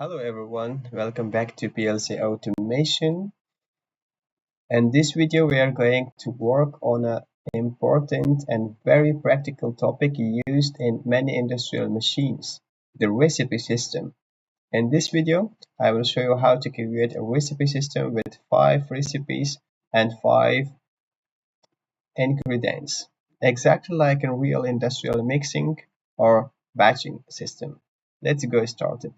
Hello everyone, welcome back to PLC Automation. In this video we are going to work on an important and very practical topic used in many industrial machines, the recipe system. In this video I will show you how to create a recipe system with 5 recipes and 5 ingredients, exactly like a real industrial mixing or batching system. Let's go started.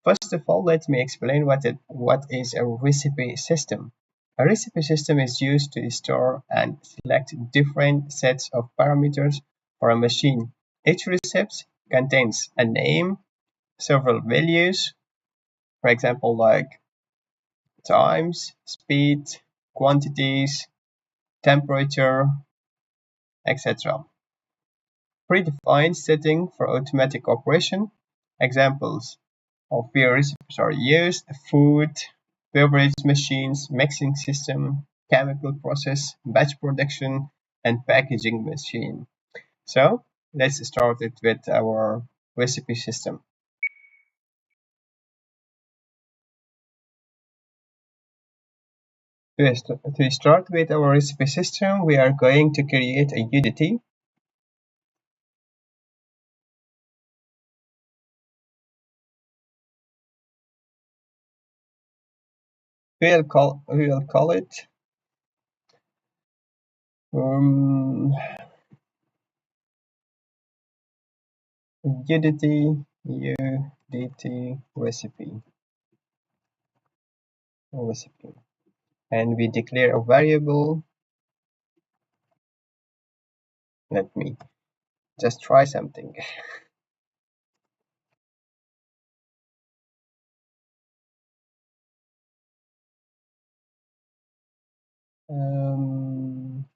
First of all, let me explain what is a recipe system. A recipe system is used to store and select different sets of parameters for a machine. Each recipe contains a name, several values, for example, like times, speed, quantities, temperature, etc. Predefined setting for automatic operation. Examples of where recipes are used: food, beverage machines, mixing system, chemical process, batch production, and packaging machine. So let's start it with our recipe system. To start with our recipe system, we are going to create a utility. We will call it udt recipe, and we declare a variable. Let me just try something. um,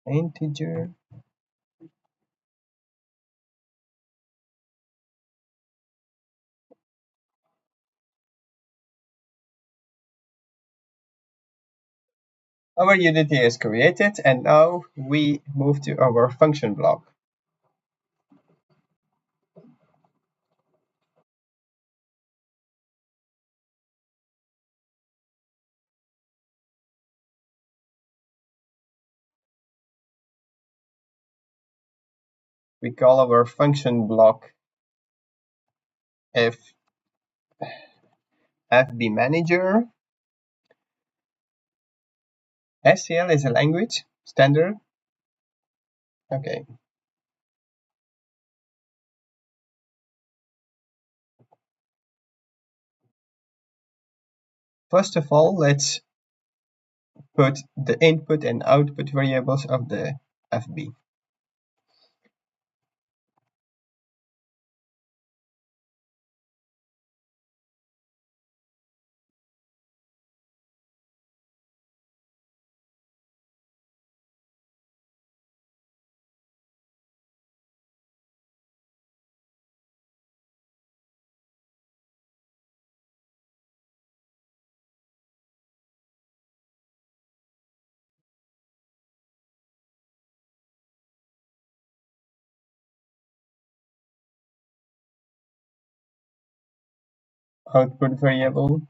Integer. Our utility is created, and now we move to our function block. We call our function block FB manager. SCL is a language standard. Okay. First of all, let's put the input and output variables of the FB. Output variable.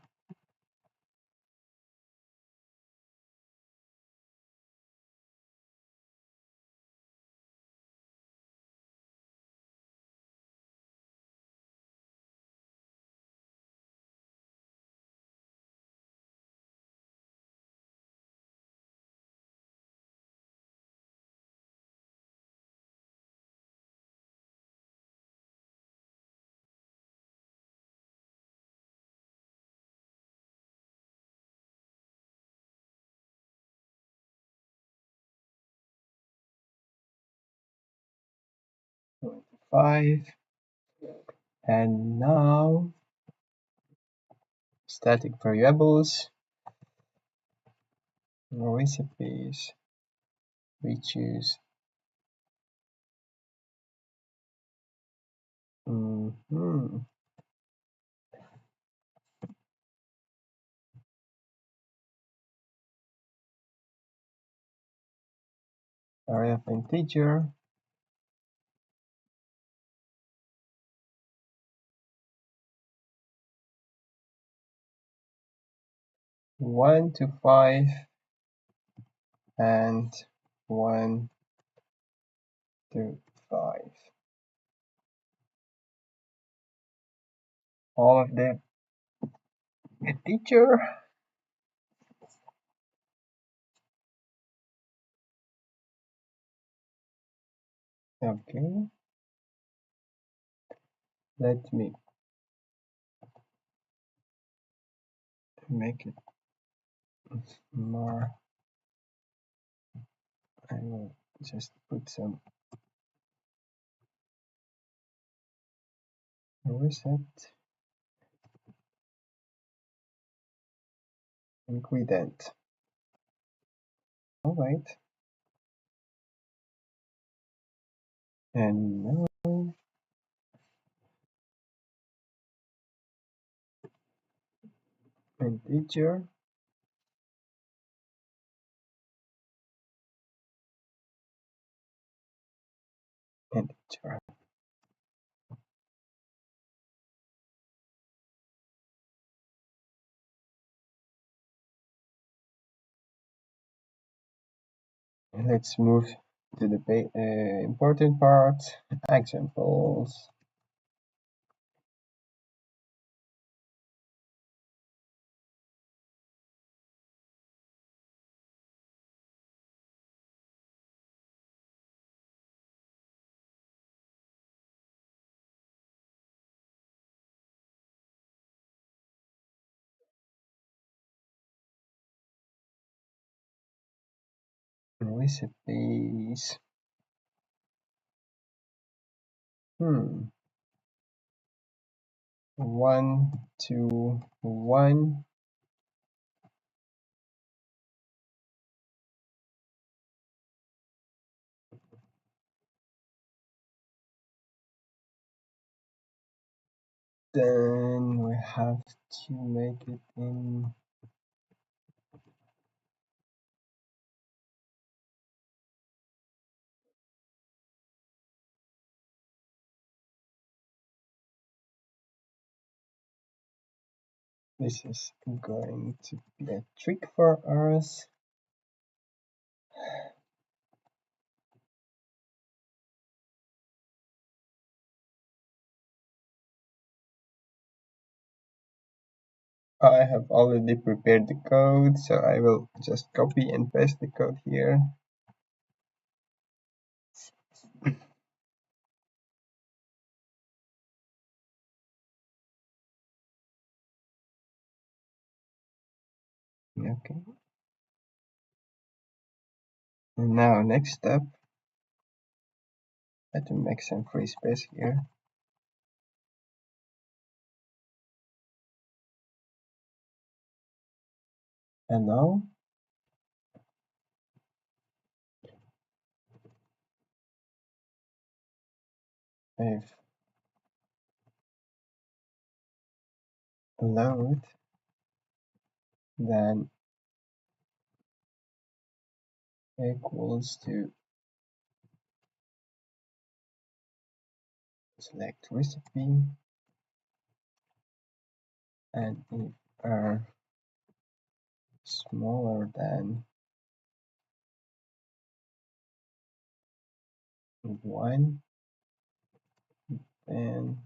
Five. And now static variables, recipes, we choose array of integer, 1 to 5 and 1 to 5. All of them integer. Okay, let me make it more. I will just put some reset ingredient. All right, and now integer, integer. Let's move to the important part, examples. Recipes. 1 to 1. Then we have to make it in this is going to be a trick for us. I have already prepared the code, so I will just copy and paste the code here. Okay. And now next step, I have to make some free space here. And now if load, then equals to select recipe, and if are smaller than 1, then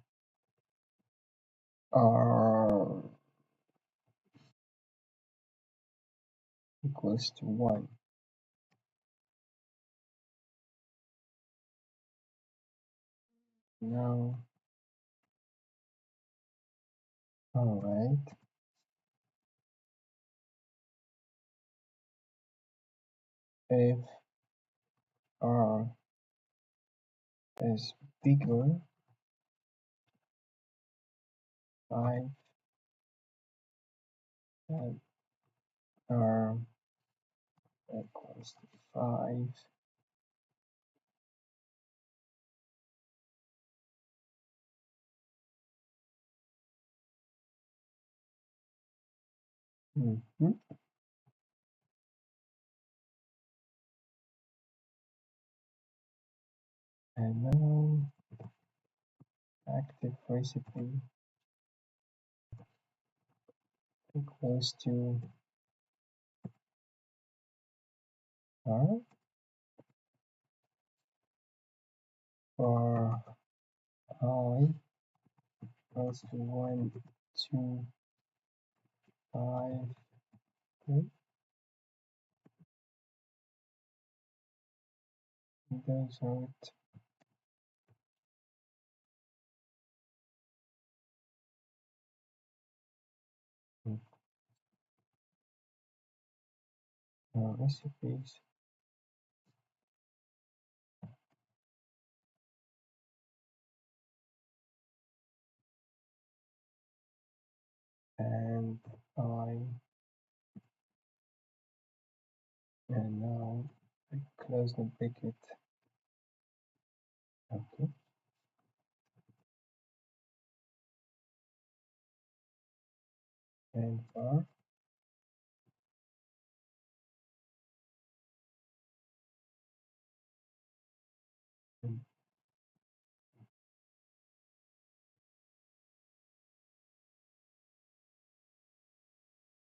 r equals to 1. Now, all right. If r is bigger, 5, and r equals to 5, and now active recipe equals to R for I equals to 1, 2, 5, 3. Those are it. Recipes. And now I close the bracket. Okay. And for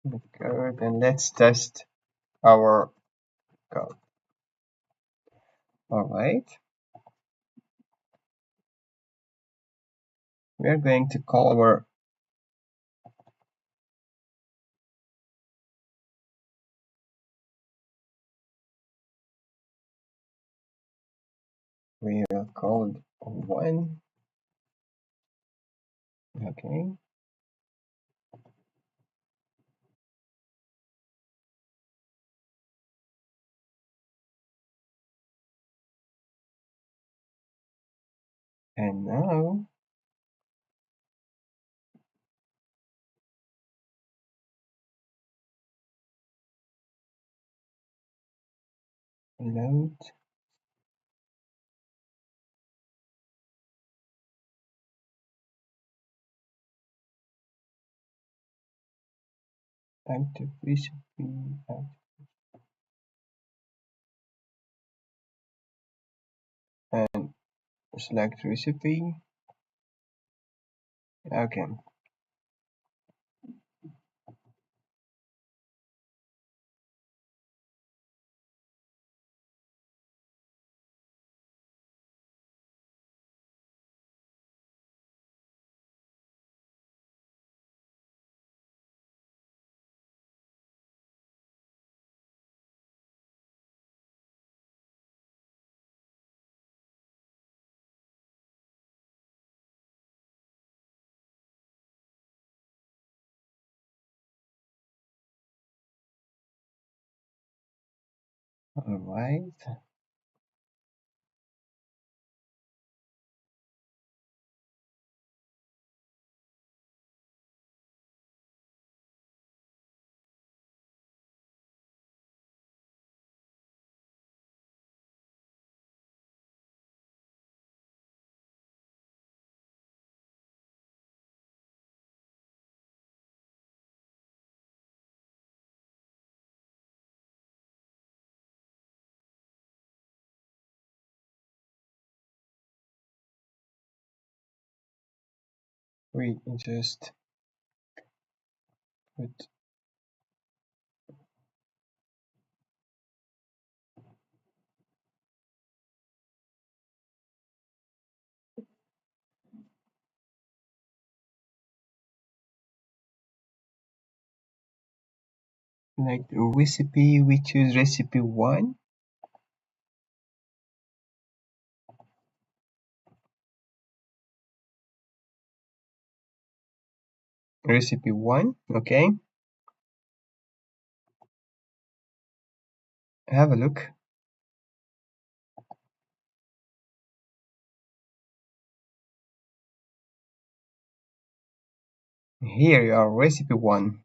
the code, and let's test our code. All right. We are going to call our we will call 1. Okay. And now load active recipe and select recipe. Okay. All right. We just put like the recipe. We choose recipe 1. Recipe 1. Okay. Have a look. Here you are, recipe 1.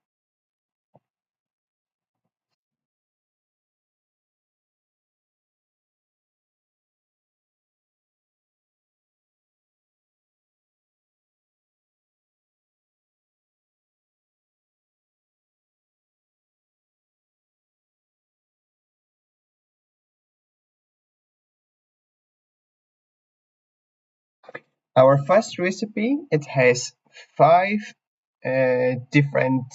Our first recipe, it has 5 different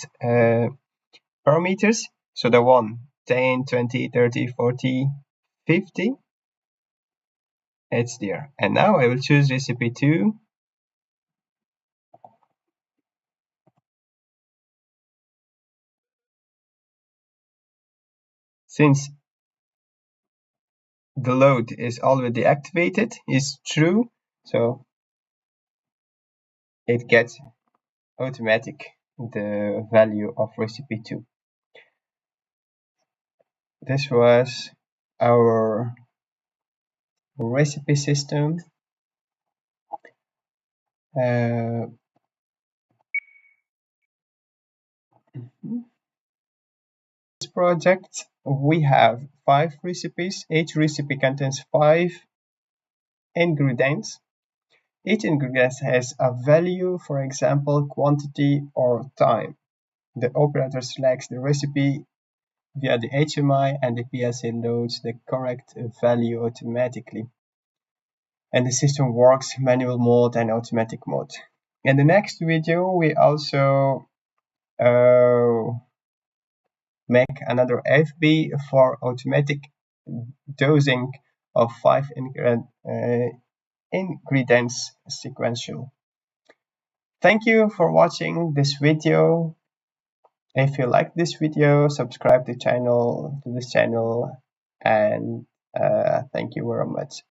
parameters. So the 1 10, 20, 30, 40, 50. It's there. And now I will choose recipe 2. Since the load is already activated, is true, so it gets automatic the value of recipe 2. This was our recipe system. This project, we have 5 recipes. Each recipe contains 5 ingredients. Each ingredient has a value, for example, quantity or time. The operator selects the recipe via the HMI and the PLC loads the correct value automatically. And the system works manual mode and automatic mode. In the next video, we also make another FB for automatic dosing of 5 ingredients sequential. Thank you for watching this video. If you like this video, subscribe to this channel, and thank you very much.